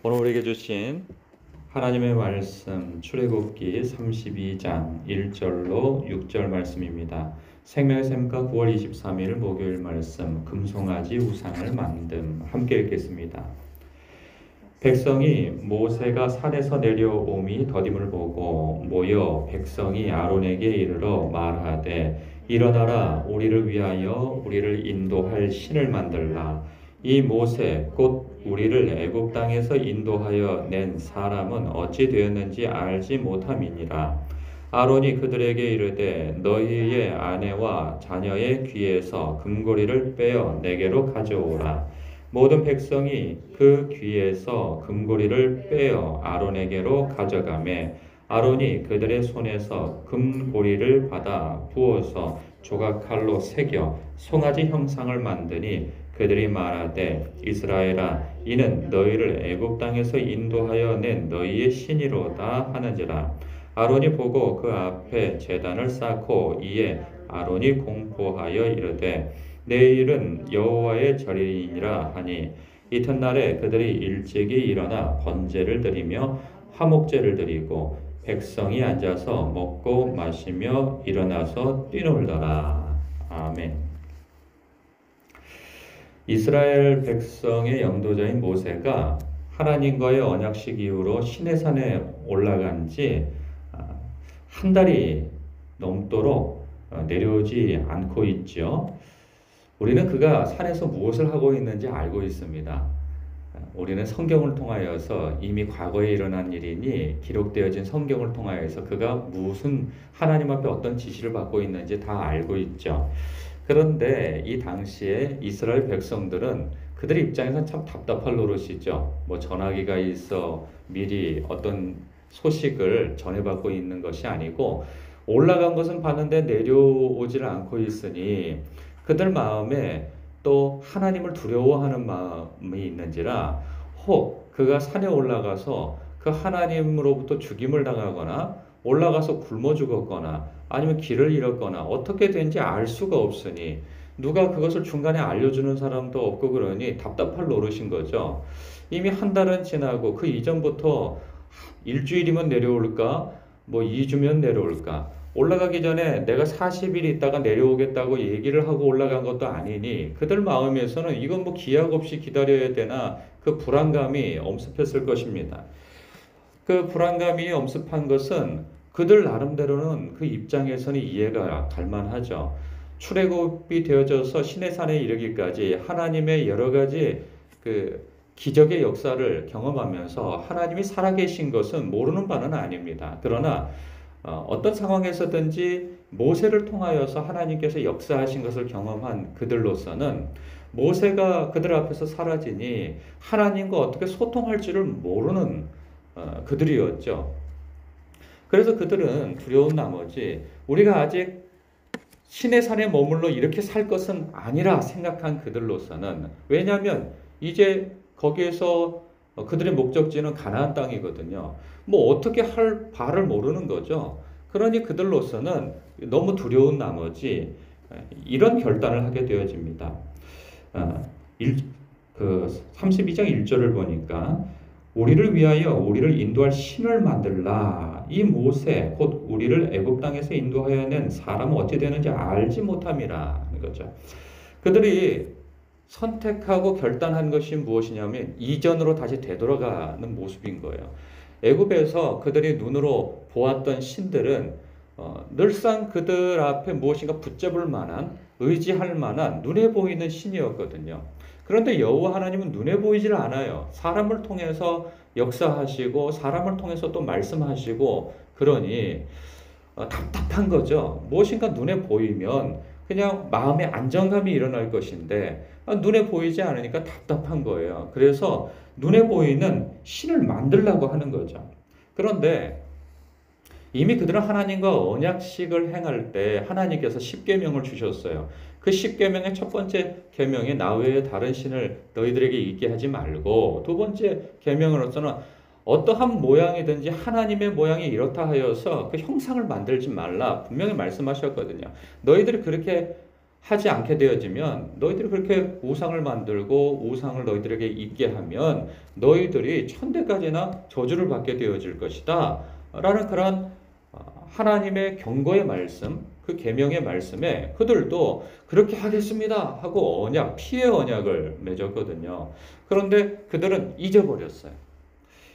오늘 우리에게 주신 하나님의 말씀 출애굽기 32장 1절로 6절 말씀입니다. 생명의 샘과 9월 23일 목요일 말씀 금송아지 우상을 만듦 함께 읽겠습니다. 백성이 모세가 산에서 내려옴이 더딤을 보고 모여 백성이 아론에게 이르러 말하되 일어나라 우리를 위하여 우리를 인도할 신을 만들라. 이 모세 곧 우리를 애굽 땅에서 인도하여 낸 사람은 어찌 되었는지 알지 못함이니라. 아론이 그들에게 이르되 너희의 아내와 자녀의 귀에서 금고리를 빼어 내게로 가져오라. 모든 백성이 그 귀에서 금고리를 빼어 아론에게로 가져가매 아론이 그들의 손에서 금고리를 받아 부어서 조각칼로 새겨 송아지 형상을 만드니 그들이 말하되 이스라엘아 이는 너희를 애굽 땅에서 인도하여 낸 너희의 신이로다 하는지라. 아론이 보고 그 앞에 제단을 쌓고 이에 아론이 공포하여 이르되 내일은 여호와의 절이니라 하니 이튿날에 그들이 일찍이 일어나 번제를 드리며 화목제를 드리고 백성이 앉아서 먹고 마시며 일어나서 뛰놀더라. 아멘. 이스라엘 백성의 영도자인 모세가 하나님과의 언약식 이후로 시내산에 올라간 지 한 달이 넘도록 내려오지 않고 있죠. 우리는 그가 산에서 무엇을 하고 있는지 알고 있습니다. 우리는 성경을 통하여서 이미 과거에 일어난 일이니 기록되어진 성경을 통하여서 그가 무슨 하나님 앞에 어떤 지시를 받고 있는지 다 알고 있죠. 그런데 이 당시에 이스라엘 백성들은 그들 입장에서는 참 답답할 노릇이죠. 뭐 전화기가 있어 미리 어떤 소식을 전해받고 있는 것이 아니고 올라간 것은 봤는데 내려오지를 않고 있으니 그들 마음에 또 하나님을 두려워하는 마음이 있는지라 혹 그가 산에 올라가서 그 하나님으로부터 죽임을 당하거나 올라가서 굶어 죽었거나 아니면 길을 잃었거나 어떻게 된지 알 수가 없으니 누가 그것을 중간에 알려주는 사람도 없고 그러니 답답할 노릇인 거죠. 이미 한 달은 지나고 그 이전부터 일주일이면 내려올까? 뭐 2주면 내려올까? 올라가기 전에 내가 40일 있다가 내려오겠다고 얘기를 하고 올라간 것도 아니니 그들 마음에서는 이건 뭐 기약 없이 기다려야 되나 그 불안감이 엄습했을 것입니다. 그 불안감이 엄습한 것은 그들 나름대로는 그 입장에서는 이해가 갈 만하죠. 출애굽이 되어져서 시내산에 이르기까지 하나님의 여러 가지 그 기적의 역사를 경험하면서 하나님이 살아계신 것은 모르는 바는 아닙니다. 그러나 어떤 상황에서든지 모세를 통하여서 하나님께서 역사하신 것을 경험한 그들로서는 모세가 그들 앞에서 사라지니 하나님과 어떻게 소통할 줄을 모르는 그들이었죠. 그래서 그들은 두려운 나머지 우리가 아직 시내산에 머물러 이렇게 살 것은 아니라 생각한 그들로서는 왜냐하면 이제 거기에서 그들의 목적지는 가나안 땅이거든요. 뭐 어떻게 할 바를 모르는 거죠. 그러니 그들로서는 너무 두려운 나머지 이런 결단을 하게 되어집니다. 32장 1절을 보니까 우리를 위하여 우리를 인도할 신을 만들라. 이 모세 곧 우리를 애굽 땅에서 인도하여 낸 사람은 어찌 되는지 알지 못함이라 하는 거죠. 그들이 선택하고 결단한 것이 무엇이냐면 이전으로 다시 되돌아가는 모습인 거예요. 애굽에서 그들이 눈으로 보았던 신들은 늘상 그들 앞에 무엇인가 붙잡을 만한 의지할 만한 눈에 보이는 신이었거든요. 그런데 여호와 하나님은 눈에 보이질 않아요. 사람을 통해서 역사하시고 사람을 통해서 또 말씀하시고 그러니 답답한 거죠. 무엇인가 눈에 보이면 그냥 마음의 안정감이 일어날 것인데 눈에 보이지 않으니까 답답한 거예요. 그래서 눈에 보이는 신을 만들려고 하는 거죠. 그런데 이미 그들은 하나님과 언약식을 행할 때 하나님께서 십계명을 주셨어요. 그 십계명의 첫 번째 계명에 나 외에 다른 신을 너희들에게 있게 하지 말고 두 번째 계명으로서는 어떠한 모양이든지 하나님의 모양이 이렇다 하여서 그 형상을 만들지 말라 분명히 말씀하셨거든요. 너희들이 그렇게 하지 않게 되어지면 너희들이 그렇게 우상을 만들고 우상을 너희들에게 있게 하면 너희들이 천대까지나 저주를 받게 되어질 것이다. 라는 그런 하나님의 경고의 말씀, 그 계명의 말씀에 그들도 그렇게 하겠습니다 하고 언약, 피의 언약을 맺었거든요. 그런데 그들은 잊어버렸어요.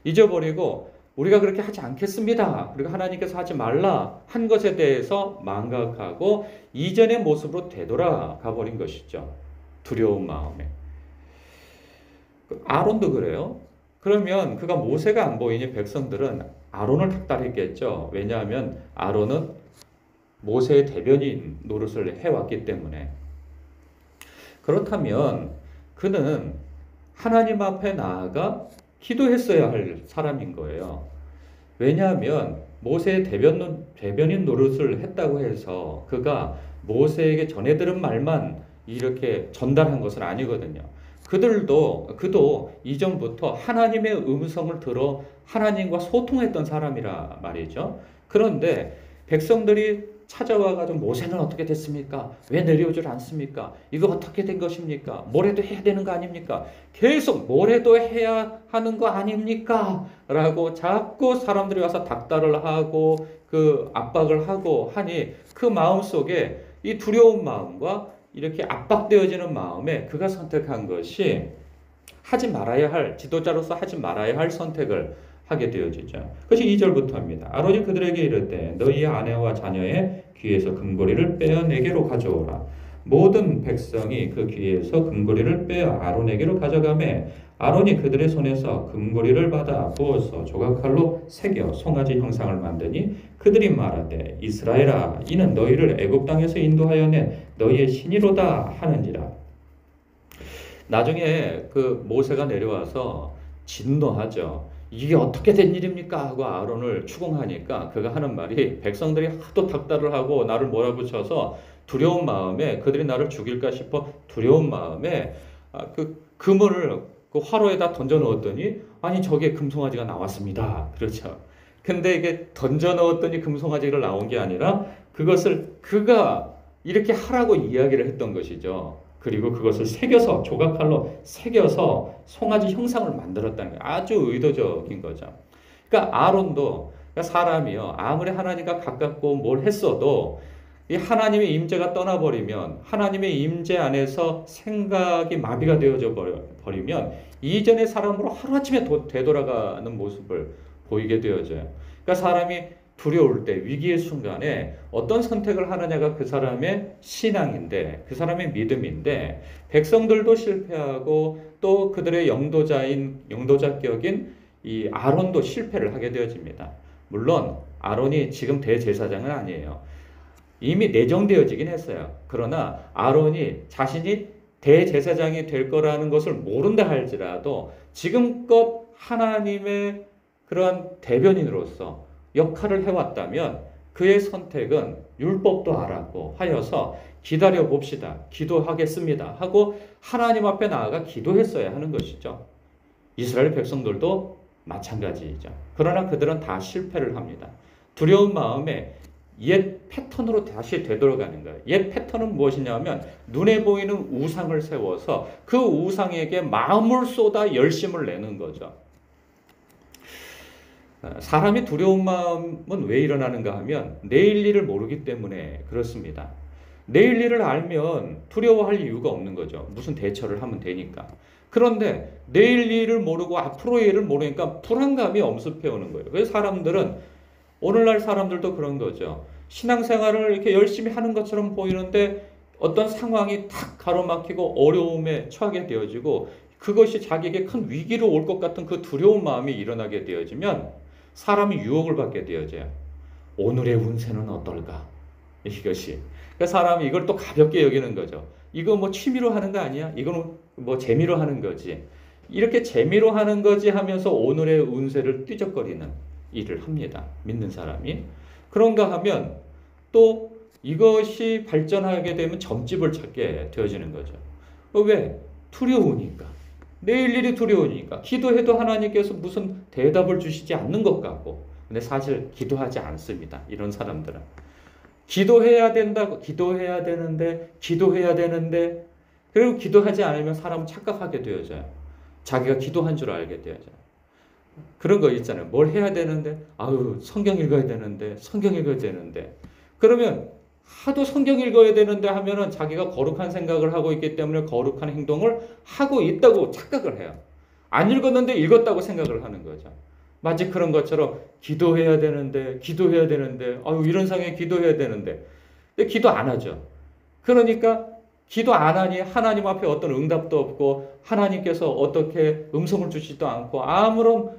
잊어버리고 우리가 그렇게 하지 않겠습니다. 그리고 하나님께서 하지 말라 한 것에 대해서 망각하고 이전의 모습으로 되돌아가 버린 것이죠. 두려운 마음에. 아론도 그래요. 그러면 그가 모세가 안 보이니 백성들은 아론을 닥달했겠죠. 왜냐하면 아론은 모세의 대변인 노릇을 해왔기 때문에. 그렇다면 그는 하나님 앞에 나아가 기도했어야 할 사람인 거예요. 왜냐하면 모세의 대변인 노릇을 했다고 해서 그가 모세에게 전해 들은 말만 이렇게 전달한 것은 아니거든요. 그도 이전부터 하나님의 음성을 들어 하나님과 소통했던 사람이라 말이죠. 그런데 백성들이 찾아와가지고 모세는 어떻게 됐습니까? 왜 내려오질 않습니까? 이거 어떻게 된 것입니까? 뭐래도 해야 되는 거 아닙니까? 계속 뭐래도 해야 하는 거 아닙니까? 라고 자꾸 사람들이 와서 닥달을 하고 그 압박을 하고 하니 그 마음속에 이 두려운 마음과 이렇게 압박되어지는 마음에 그가 선택한 것이 하지 말아야 할, 지도자로서 하지 말아야 할 선택을 하게 되어지죠. 그것이 2절부터입니다. 아론이 그들에게 이르되 너희의 아내와 자녀의 귀에서 금고리를 빼어 내게로 가져오라. 모든 백성이 그 귀에서 금고리를 빼어 아론에게로 가져가매 아론이 그들의 손에서 금고리를 받아 부어서 조각칼로 새겨 송아지 형상을 만드니 그들이 말하되 이스라엘아 이는 너희를 애굽 땅에서 인도하여 낸 너희의 신이로다 하는지라. 나중에 그 모세가 내려와서 진노하죠. 이게 어떻게 된 일입니까? 하고 아론을 추궁하니까 그가 하는 말이 백성들이 하도 닥달을 하고 나를 몰아붙여서 두려운 마음에 그들이 나를 죽일까 싶어 두려운 마음에 그 금을 그 화로에다 던져 넣었더니 아니 저게 금송아지가 나왔습니다. 그렇죠. 근데 이게 던져 넣었더니 금송아지가 나온 게 아니라 그것을 그가 이렇게 하라고 이야기를 했던 것이죠. 그리고 그것을 새겨서 조각칼로 새겨서 송아지 형상을 만들었다는 게 아주 의도적인 거죠. 그러니까 아론도 사람이요 아무리 하나님과 가깝고 뭘 했어도 이 하나님의 임재가 떠나버리면 하나님의 임재 안에서 생각이 마비가 되어져 버리면 이전의 사람으로 하루아침에 되돌아가는 모습을 보이게 되어져요. 그러니까 사람이 두려울 때 위기의 순간에 어떤 선택을 하느냐가 그 사람의 신앙인데 그 사람의 믿음인데 백성들도 실패하고 또 그들의 영도자격인 이 아론도 실패를 하게 되어집니다. 물론 아론이 지금 대제사장은 아니에요. 이미 내정되어지긴 했어요. 그러나 아론이 자신이 대제사장이 될 거라는 것을 모른다 할지라도 지금껏 하나님의 그러한 대변인으로서 역할을 해왔다면 그의 선택은 율법도 알았고 하여서 기다려 봅시다. 기도하겠습니다. 하고 하나님 앞에 나아가 기도했어야 하는 것이죠. 이스라엘 백성들도 마찬가지이죠. 그러나 그들은 다 실패를 합니다. 두려운 마음에 옛 패턴으로 다시 되돌아가는 거예요. 옛 패턴은 무엇이냐면 눈에 보이는 우상을 세워서 그 우상에게 마음을 쏟아 열심을 내는 거죠. 사람이 두려운 마음은 왜 일어나는가 하면 내일 일을 모르기 때문에 그렇습니다. 내일 일을 알면 두려워할 이유가 없는 거죠. 무슨 대처를 하면 되니까. 그런데 내일 일을 모르고 앞으로의 일을 모르니까 불안감이 엄습해 오는 거예요. 그래서 사람들은 오늘날 사람들도 그런 거죠. 신앙생활을 이렇게 열심히 하는 것처럼 보이는데 어떤 상황이 탁 가로막히고 어려움에 처하게 되어지고 그것이 자기에게 큰 위기로 올 것 같은 그 두려운 마음이 일어나게 되어지면 사람이 유혹을 받게 되어져요. 오늘의 운세는 어떨까? 이것이. 그러니까 사람이 이걸 또 가볍게 여기는 거죠. 이거 뭐 취미로 하는 거 아니야? 이거는 뭐 재미로 하는 거지. 이렇게 재미로 하는 거지 하면서 오늘의 운세를 삐적거리는 일을 합니다. 믿는 사람이. 그런가 하면 또 이것이 발전하게 되면 점집을 찾게 되어지는 거죠. 왜? 두려우니까. 내일 일이 두려우니까. 기도해도 하나님께서 무슨 대답을 주시지 않는 것 같고. 근데 사실 기도하지 않습니다. 이런 사람들은. 기도해야 된다고, 기도해야 되는데, 그리고 기도하지 않으면 사람은 착각하게 되어져요. 자기가 기도한 줄 알게 되어져요. 그런 거 있잖아요. 뭘 해야 되는데, 아유, 성경 읽어야 되는데. 그러면 하도 성경 읽어야 되는데 하면은 자기가 거룩한 생각을 하고 있기 때문에 거룩한 행동을 하고 있다고 착각을 해요. 안 읽었는데 읽었다고 생각을 하는 거죠. 마치 그런 것처럼 기도해야 되는데, 아유, 이런 상황에 기도해야 되는데. 근데 기도 안 하죠. 그러니까 기도 안 하니 하나님 앞에 어떤 응답도 없고 하나님께서 어떻게 음성을 주시지도 않고 아무런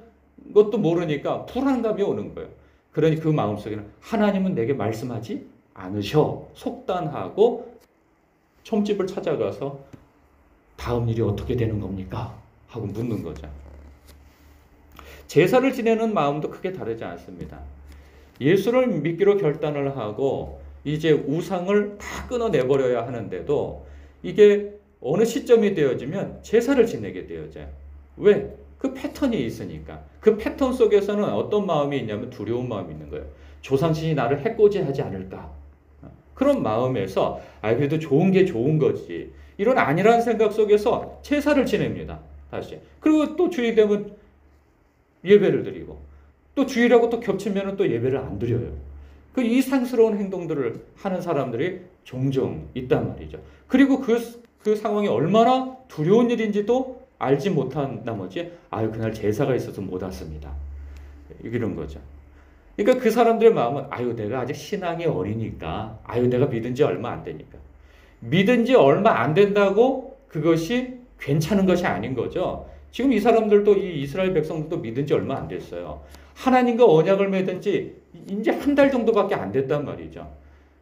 것도 모르니까 불안감이 오는 거예요. 그러니 그 마음속에는 하나님은 내게 말씀하지 않으셔. 속단하고 촌집을 찾아가서 다음 일이 어떻게 되는 겁니까? 하고 묻는 거죠. 제사를 지내는 마음도 크게 다르지 않습니다. 예수를 믿기로 결단을 하고 이제 우상을 다 끊어내버려야 하는데도 이게 어느 시점이 되어지면 제사를 지내게 되어져요. 왜? 그 패턴이 있으니까. 그 패턴 속에서는 어떤 마음이 있냐면 두려운 마음이 있는 거예요. 조상신이 나를 해코지하지 않을까. 그런 마음에서 그래도 좋은 게 좋은 거지. 이런 아니라는 생각 속에서 제사를 지냅니다. 다시. 그리고 또 주일 되면 예배를 드리고 또 주일하고 또 겹치면 또 예배를 안 드려요. 그 이상스러운 행동들을 하는 사람들이 종종 있단 말이죠. 그리고 그 상황이 얼마나 두려운 일인지도 알지 못한 나머지 그날 제사가 있어서 못 왔습니다. 이런 거죠. 그러니까 그 사람들의 마음은 내가 아직 신앙이 어리니까 내가 믿은 지 얼마 안 되니까 믿은 지 얼마 안 된다고 그것이 괜찮은 것이 아닌 거죠. 지금 이 사람들도 이 이스라엘 백성들도 믿은 지 얼마 안 됐어요. 하나님과 언약을 맺은 지 이제 한 달 정도밖에 안 됐단 말이죠.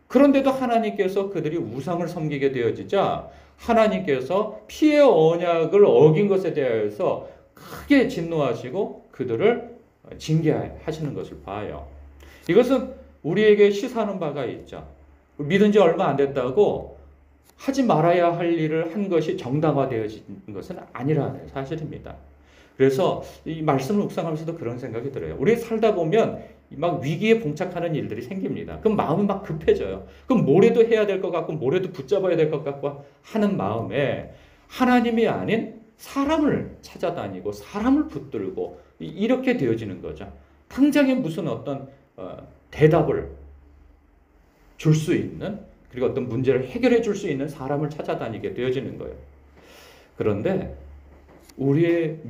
그런데도 하나님께서 그들이 우상을 섬기게 되어지자 하나님께서 피의 언약을 어긴 것에 대해서 크게 진노하시고 그들을 징계하시는 것을 봐요. 이것은 우리에게 시사하는 바가 있죠. 믿은 지 얼마 안 됐다고 하지 말아야 할 일을 한 것이 정당화되어진 것은 아니라는 사실입니다. 그래서 이 말씀을 묵상하면서도 그런 생각이 들어요. 우리 살다 보면 막 위기에 봉착하는 일들이 생깁니다. 그럼 마음이 막 급해져요. 그럼 뭐래도 해야 될 것 같고 뭐래도 붙잡아야 될 것 같고 하는 마음에 하나님이 아닌 사람을 찾아다니고 사람을 붙들고 이렇게 되어지는 거죠. 당장에 무슨 어떤 대답을 줄 수 있는 그리고 어떤 문제를 해결해 줄 수 있는 사람을 찾아다니게 되어지는 거예요. 그런데 우리의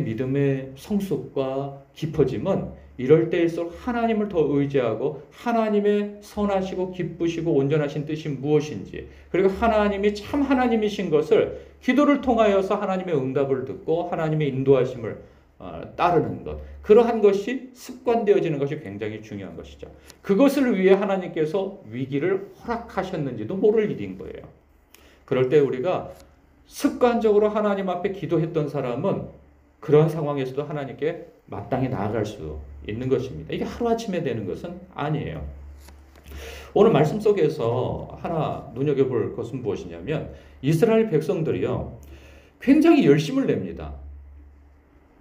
믿음의 성숙과 깊어짐은 이럴 때일수록 하나님을 더 의지하고 하나님의 선하시고 기쁘시고 온전하신 뜻이 무엇인지 그리고 하나님이 참 하나님이신 것을 기도를 통하여서 하나님의 응답을 듣고 하나님의 인도하심을 따르는 것 그러한 것이 습관되어지는 것이 굉장히 중요한 것이죠. 그것을 위해 하나님께서 위기를 허락하셨는지도 모를 일인 거예요. 그럴 때 우리가 습관적으로 하나님 앞에 기도했던 사람은 그런 상황에서도 하나님께 마땅히 나아갈 수 있는 것입니다. 이게 하루아침에 되는 것은 아니에요. 오늘 말씀 속에서 하나 눈여겨볼 것은 무엇이냐면 이스라엘 백성들이요 굉장히 열심을 냅니다.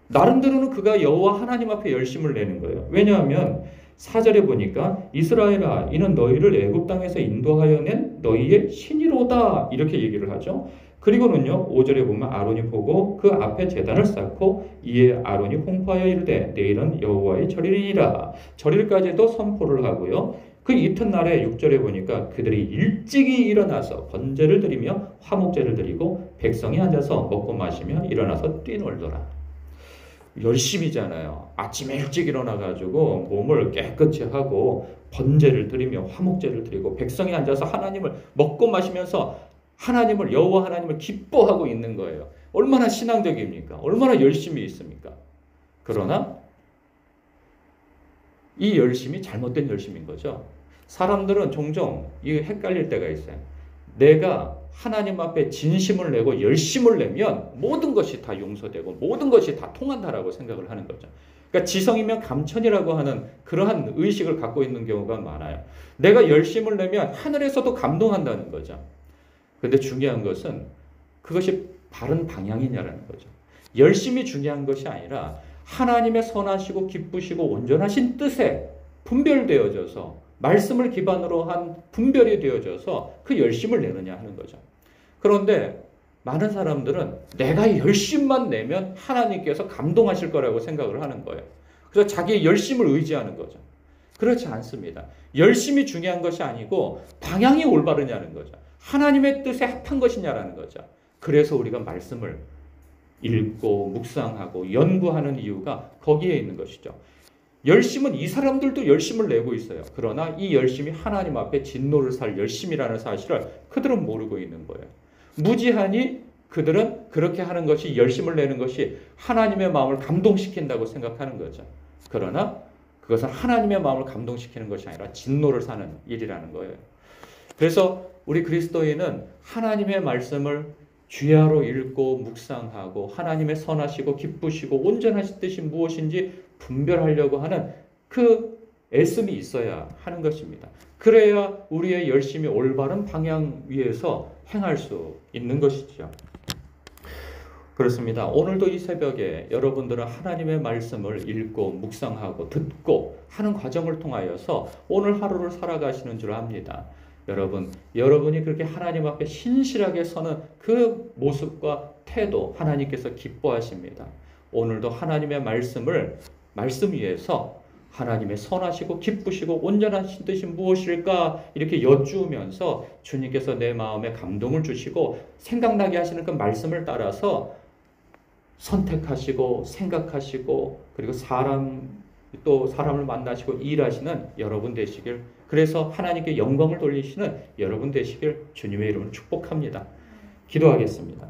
나름대로는 그가 여호와 하나님 앞에 열심을 내는 거예요. 왜냐하면 4절에 보니까 이스라엘아 이는 너희를 애굽 땅에서 인도하여 낸 너희의 신이로다 이렇게 얘기를 하죠. 그리고는요 5절에 보면 아론이 보고 그 앞에 제단을 쌓고 이에 아론이 홍보하여 이르되 내일은 여호와의 절일이니라. 절일까지도 선포를 하고요. 그 이튿날에 6절에 보니까 그들이 일찍이 일어나서 번제를 드리며 화목제를 드리고 백성이 앉아서 먹고 마시며 일어나서 뛰놀더라. 열심이잖아요. 아침에 일찍 일어나가지고 몸을 깨끗이 하고 번제를 드리며 화목제를 드리고 백성이 앉아서 하나님을 먹고 마시면서 하나님을 여호와 하나님을 기뻐하고 있는 거예요. 얼마나 신앙적입니까? 얼마나 열심히 있습니까? 그러나 이 열심이 잘못된 열심인 거죠. 사람들은 종종 이 헷갈릴 때가 있어요. 내가 하나님 앞에 진심을 내고 열심을 내면 모든 것이 다 용서되고 모든 것이 다 통한다라고 생각을 하는 거죠. 그러니까 지성이면 감천이라고 하는 그러한 의식을 갖고 있는 경우가 많아요. 내가 열심을 내면 하늘에서도 감동한다는 거죠. 그런데 중요한 것은 그것이 바른 방향이냐라는 거죠. 열심이 중요한 것이 아니라 하나님의 선하시고 기쁘시고 온전하신 뜻에 분별되어져서 말씀을 기반으로 한 분별이 되어져서 그 열심을 내느냐 하는 거죠. 그런데 많은 사람들은 내가 열심만 내면 하나님께서 감동하실 거라고 생각을 하는 거예요. 그래서 자기의 열심을 의지하는 거죠. 그렇지 않습니다. 열심이 중요한 것이 아니고 방향이 올바르냐는 거죠. 하나님의 뜻에 합한 것이냐라는 거죠. 그래서 우리가 말씀을 읽고 묵상하고 연구하는 이유가 거기에 있는 것이죠. 열심은 이 사람들도 열심을 내고 있어요. 그러나 이 열심이 하나님 앞에 진노를 살 열심이라는 사실을 그들은 모르고 있는 거예요. 무지하니 그들은 그렇게 하는 것이, 열심을 내는 것이 하나님의 마음을 감동시킨다고 생각하는 거죠. 그러나 그것은 하나님의 마음을 감동시키는 것이 아니라 진노를 사는 일이라는 거예요. 그래서 우리 그리스도인은 하나님의 말씀을 주야로 읽고 묵상하고 하나님의 선하시고 기쁘시고 온전하신 뜻이 무엇인지 분별하려고 하는 그 애씀이 있어야 하는 것입니다. 그래야 우리의 열심이 올바른 방향 위에서 행할 수 있는 것이죠. 그렇습니다. 오늘도 이 새벽에 여러분들은 하나님의 말씀을 읽고 묵상하고 듣고 하는 과정을 통하여서 오늘 하루를 살아가시는 줄 압니다. 여러분이 그렇게 하나님 앞에 신실하게 서는 그 모습과 태도 하나님께서 기뻐하십니다. 오늘도 하나님의 말씀 위에서 하나님의 선하시고 기쁘시고 온전하신 뜻이 무엇일까 이렇게 여쭈면서 주님께서 내 마음에 감동을 주시고 생각나게 하시는 그 말씀을 따라서 선택하시고 생각하시고 그리고 사람을 만나시고 일하시는 여러분 되시길, 그래서 하나님께 영광을 돌리시는 여러분 되시길 주님의 이름으로 축복합니다. 기도하겠습니다.